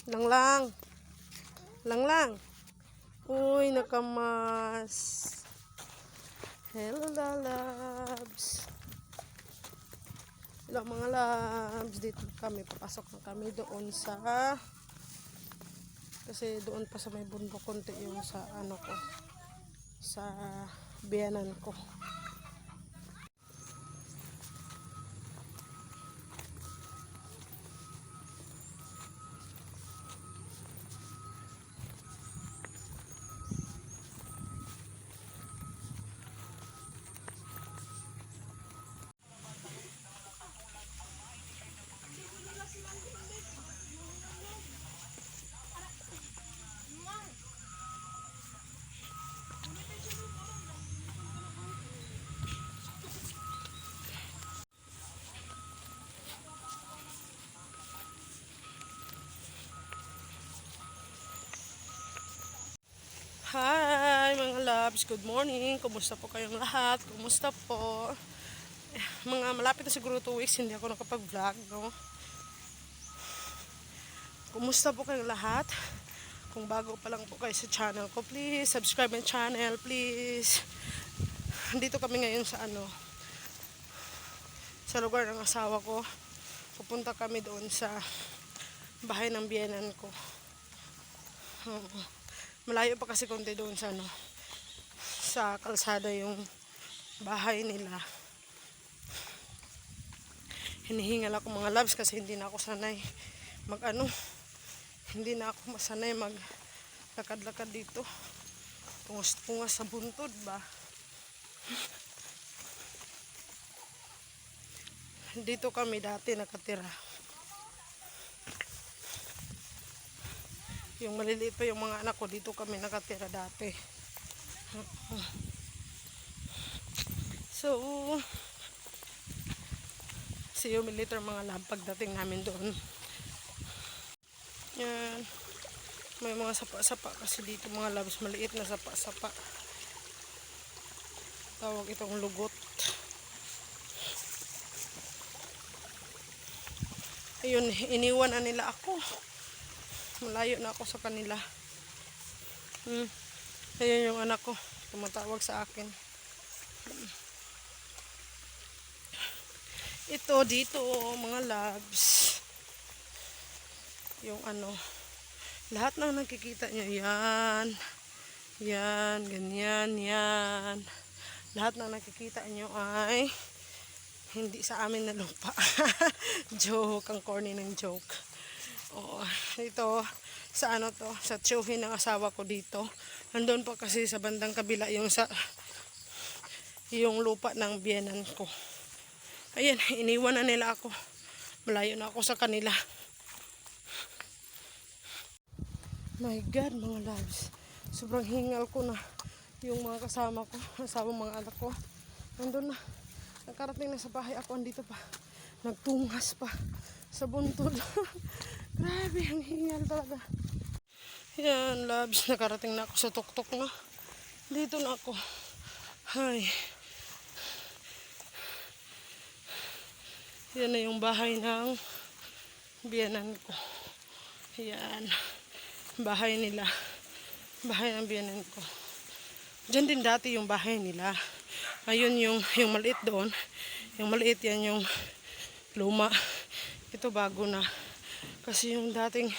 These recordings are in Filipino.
Langlang. Langlang. Uy, nakamas. Hello, lalabs. Hello, mga labs. Dito kami. Papasok na kami doon sa... Kasi doon pa sa may bundok konti yung sa ano ko. Sa biyanan ko. Hi mga loves, good morning. Kumusta po kayong lahat? Kumusta po? Mga malapit na siguro 2 weeks hindi ako nakapag-vlog, no? Kumusta po kayong lahat? Kung bago pa lang po kayo sa channel ko, please subscribe my channel, please. Dito kami ngayon sa sa lugar ng asawa ko. Pupunta kami doon sa bahay ng biyenan ko. Malayo pa kasi konti doon sa sa kalsada yung bahay nila. Hinihingal ako mga loves kasi hindi na ako sanay hindi na ako masanay mag lakad-lakad dito. Pungas-pungas sa buntod ba. Dito kami dati nakatira. Yung maliliit pa yung mga anak ko, dito kami nakatira dati. So, see you later mga lab pagdating namin doon. Yan. May mga sapa-sapa kasi dito mga labs, maliit na sapa-sapa. Tawag itong lugot. Ayun, iniwan na nila ako. Malayo na ako sa kanila. Ayun yung anak ko. Tumatawag sa akin. Ito dito mga loves. Yung lahat na nakikita nyo. Yan. Yan. Ganyan. Yan. Lahat na nakikita nyo ay hindi sa amin na lupa. Joke. Ang corny ng joke. Oh, ito sa sa tiyuhin ng asawa ko dito. Nandun pa kasi sa bandang kabila yung lupa ng biyenan ko. Ayan, iniwan na nila ako. Malayo na ako sa kanila. My God, mga loves. Sobrang hingal ko na yung mga kasama ko, asawa mga anak ko. Nandun na. Nakarating na sa bahay ako, andito pa. Nagtungas pa sa buntod. Grabe, ang hingal talaga. Yan, loves, nakarating na ako sa tuktok na. Dito na ako. Ay. Yan na yung bahay ng biyenan ko. Yan. Bahay nila. Bahay ng biyenan ko. Diyan din dati yung bahay nila. Ayun yung maliit doon. Yung maliit yan yung luma. Ito bago na. Kasi yung dating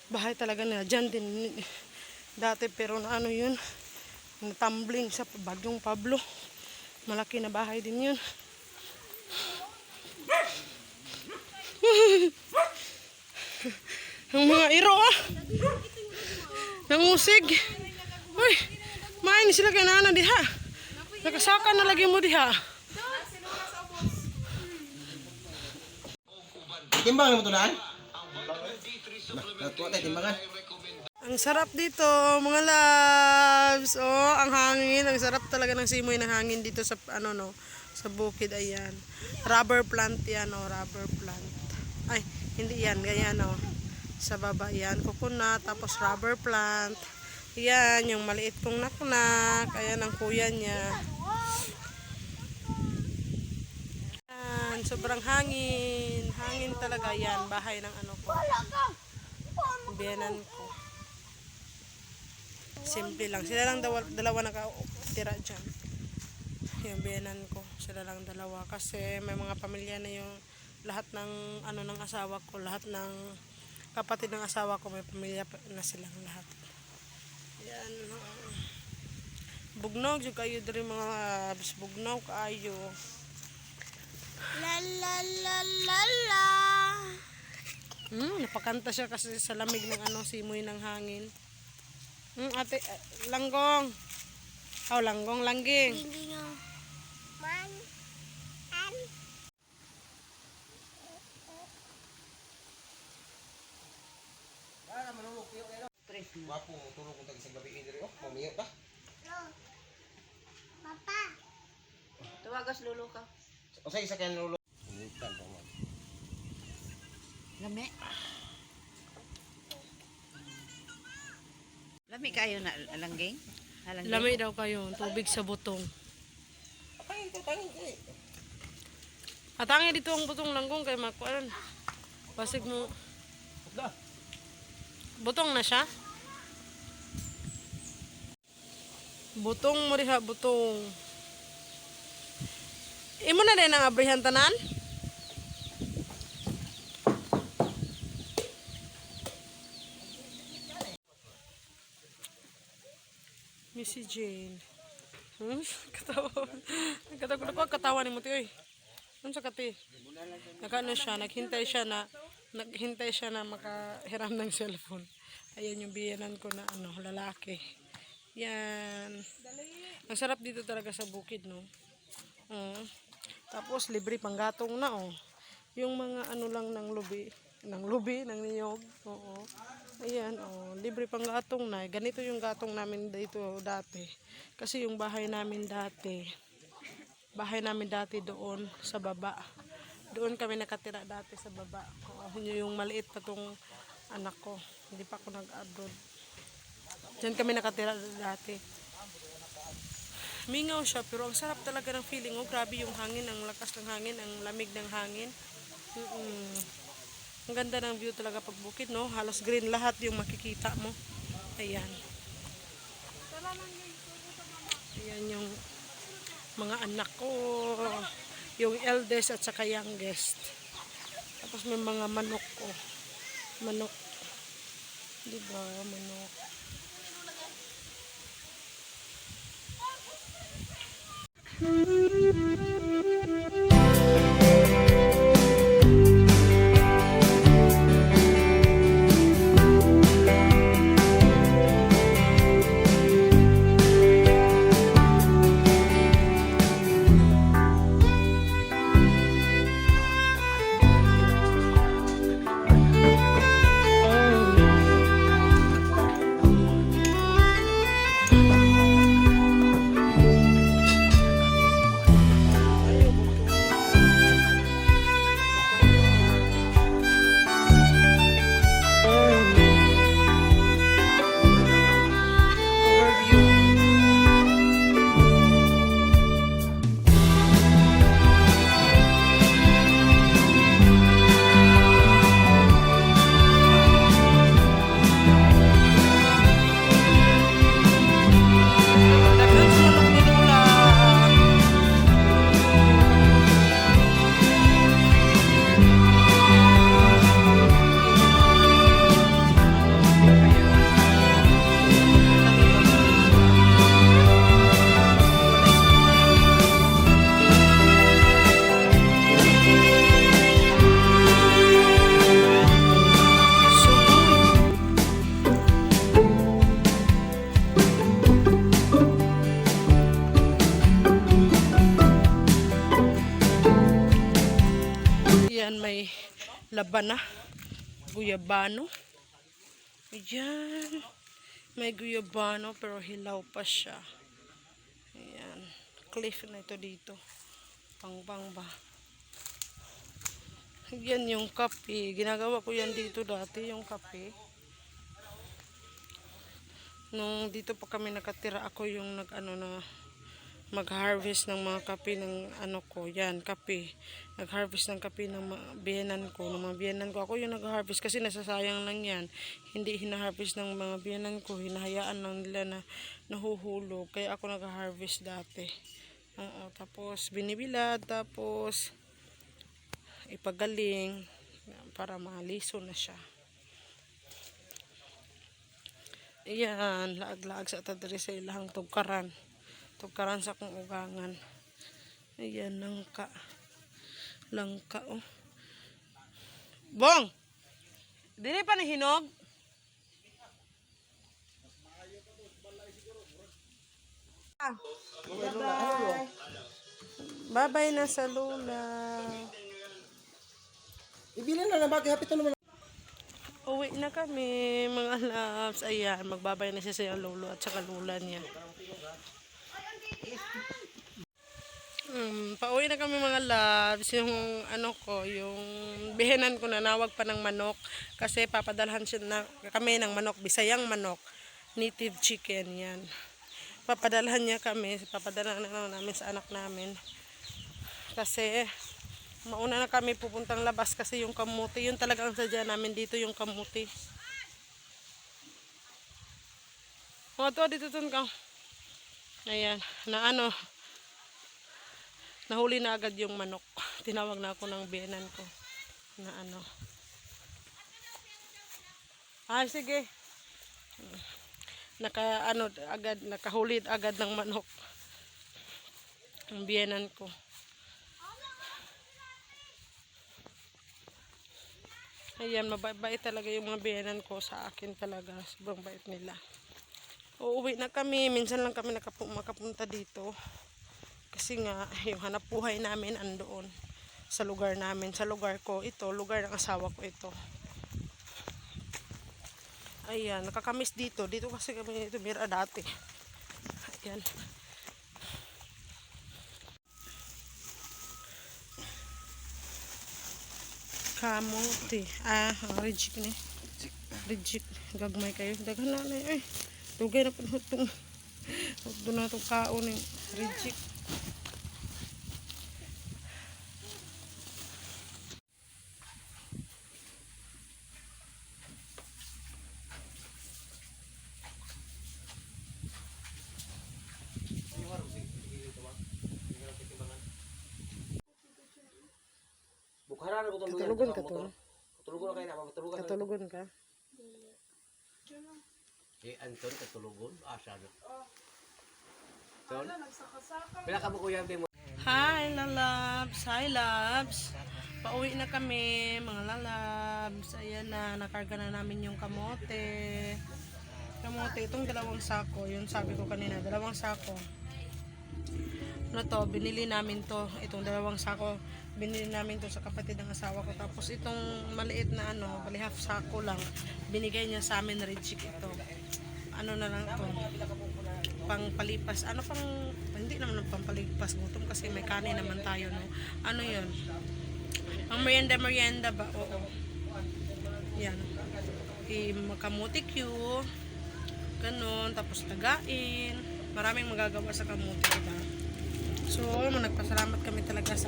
bahay talaga nila, dyan din dati, pero na yun, natumbling sa bagyong Pablo. Malaki na bahay din yun. Ang mga iro nangusig. Uy, main sila kay nana diha. Nakasaka na lagi mo diha. Timbang mo to daan? Natuwa tayo timbangan. Ang sarap dito, mga loves. Oh, ang hangin, ang sarap talaga ng simoy ng hangin dito sa sa bukid. Ayan. Rubber plant 'yan, rubber plant. Ay, hindi 'yan, ganyan sa baba 'yan, coconut, tapos rubber plant. Ayan, yung maliit kong naknak. Ayan ang kuya niya. Ayan, sobrang hangin. Hangin talaga 'yan, bahay ng ko. Biyanan ko. Simple lang. Sila lang dalawa nakatira dyan. Yung biyanan ko. Sila lang dalawa. Kasi may mga pamilya na yung lahat ng ano ng asawa ko. Lahat ng kapatid ng asawa ko may pamilya na silang lahat. Yan. Bugnog yung kayo dari mga bugnog kayo. La la la la la. Napakanta siya kasi sa lamig ng ano, simoy ng hangin. Ate, langgong. Langgong, langging. Hindi nga. Man. An. Wapo, tulog kong tagisang gabi diri. Oh, mamiyo ta. Papa. Tuwagas lulo ka. O sa isa kaya nulo. Ulitan pa man. Lami. Lami kayo na langging? Halangging? Lami daw kayo, tubig sa butong. Tangin ko, tangin ko eh. Atangin dito ang butong langgong kay makuan. Basig mo. Da. Butong na siya? Butong mo diha, butong. Imo na din ang abrihan tanan? Missy Jane. Katawa. Katawa ni mo ti oy. Ano sa kati? Nagano siya, naghintay siya na makahiram ng cellphone. Ayan yung biyanan ko na ano, lalaki. Yan. Ang sarap dito talaga sa bukid, no? Tapos libre panggatong na, oh. Yung mga ano lang ng lubi, ng niyog. Oo. Ayan, oh, libre panggatong na. Ganito yung gatong namin dito dati. Kasi yung bahay namin dati doon sa baba. Doon kami nakatira dati sa baba. Yung maliit pa tong anak ko. Hindi pa ako nag-abroad. Diyan kami nakatira dati. Mingaw siya pero ang sarap talaga ng feeling. Oh, grabe yung hangin, ang lakas ng hangin, ang lamig ng hangin. Ang ganda ng view talaga pag bukid, no? Halos green lahat yung makikita mo. Ayan. Ayan yung mga anak ko, yung eldest at saka youngest. Tapos may mga manok ko. Manok. Diba? Manok. May labana, guyabano. Ayan. May guyabano pero hilaw pa siya. Ayan. Cliff na ito dito. Pang ba. Ayan yung kape. Ginagawa ko yan dito dati, yung kape. Nung dito pa kami nakatira, ako yung mag-harvest ng mga kape ng ano ko, yan, kape. Nag-harvest ng kape ng mga biyenan ko, Ako yung nag-harvest kasi nasasayang lang yan. Hindi hina-harvest ng mga biyenan ko, hinahayaan lang nila na nahuhulog. Kaya ako nag-harvest dati. Oo, tapos binibilad, tapos ipagaling para maliso na siya. Ayan, laag-laag sa tadiri sa ilahang tugkaran sa akong ugangan. Ayan, langka oh. Bong! Dili pa ni hinog? Bye-bye. Bye-bye na sa lula. Ibilin na bakit hapit naman. Uwi na kami, mga loves. Ayan, magbabay na siya sa lolo at saka lula niya. Pauwi na kami mga loves. Yung yung bihenan ko nanawag pa ng manok kasi papadalhan siya na kami ng manok, Bisayang manok, native chicken yan. Papadalhan na namin sa anak namin. Kasi mauna na kami pupuntang labas kasi yung kamuti, yun talaga ang sadya namin dito, yung kamuti. O, dito ka. Ayan, nahuli na agad yung manok. Tinawag na ako ng biyenan ko na Ay, sige. Nakahuli agad ng manok ang biyenan ko. Ayan, mabait talaga yung mga biyenan ko sa akin talaga. Sobrang bait nila. Uuwi na kami. Minsan lang kami makapunta dito. Kasi nga, yung hanap buhay namin andoon sa lugar namin. Sa lugar ko, ito, lugar ng asawa ko ito. Ayan, nakakamiss dito. Dito kasi kami tumira dati. Ayan. Kamuti. Rejik ni. Rejik. Gagmay kayo. Daghan na eh. Dugay na po itong. Huwag doon na itong kaon eh. Rejik. Bukharan ko Katulugon ka to. Katulugon kayo na, matulugan. Katulugon ka. Anton katulugon, asado. Ton. Pila ka mo kuya mo. Hi lalabs, hi labs. Pauwi na kami mga lalabs. Ayan na, nakarga na namin yung kamote. Itong 2 sako, yun sabi ko kanina, 2 sako. Binili namin to, itong 2 sako. Binili namin to sa kapatid ng asawa ko. Tapos itong maliit na bali half sako lang, binigay niya sa amin, rejik ito. Na lang to, pangpalipas. Hindi naman pangpalipas gutom kasi may kanin naman tayo, no? Yun? Ang merienda ba? Oo. Yan. Kamuti Q. Ganon. Tapos tagain. Maraming magagawa sa kamuti, diba? So, nagpasalamat kami talaga sa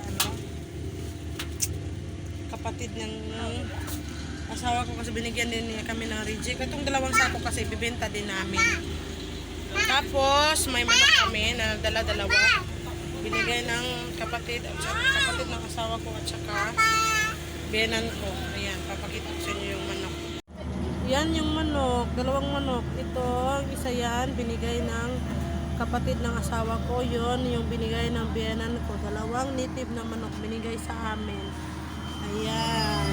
kapatid ng asawa ko kasi binigyan din niya kami ng reject. Itong 2 sako kasi bibenta din namin. Tapos may manok kami na dala-dalawa. Binigay ng kapatid ng asawa ko at saka biyenan ko. Ayan, papakita ko sa inyo yung manok. Yan yung manok, 2 manok. Ito, isa yan, binigay ng kapatid ng asawa ko. Yun, yung binigay ng biyenan ko. 2 native na manok binigay sa amin. Ayan.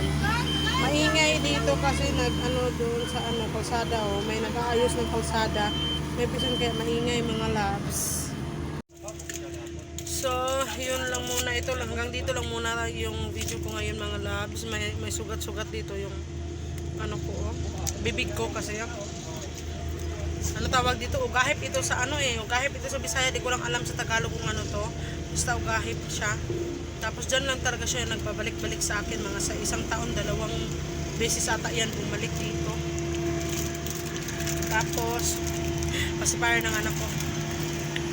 Maingay dito kasi doon sa kalsada, may nag-aayos ng kalsada. May pisan kaya maingay mga labs. So, yun lang muna ito. Hanggang dito lang muna yung video ko ngayon mga labs. May sugat-sugat dito yung bibig ko kasi tawag dito, ugahip ito sa ugahip ito sa Bisaya, di ko lang alam sa Tagalog kung to. Basta ugahip siya. Tapos dyan lang talaga siya nagbabalik-balik sa akin, mga sa 1 taon, 2 beses ata yan bumalik dito. Tapos pacifier ng anak ko.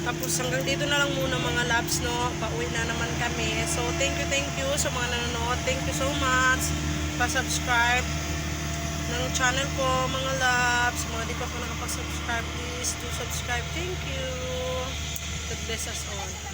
Tapos hanggang dito na lang muna mga loves, no? Pauwi na naman kami. So, thank you sa mga nanonood. Thank you so much. Pa-subscribe ng channel ko, mga loves. Mga di pa po nakapag-subscribe, please do subscribe. Thank you. God bless us all.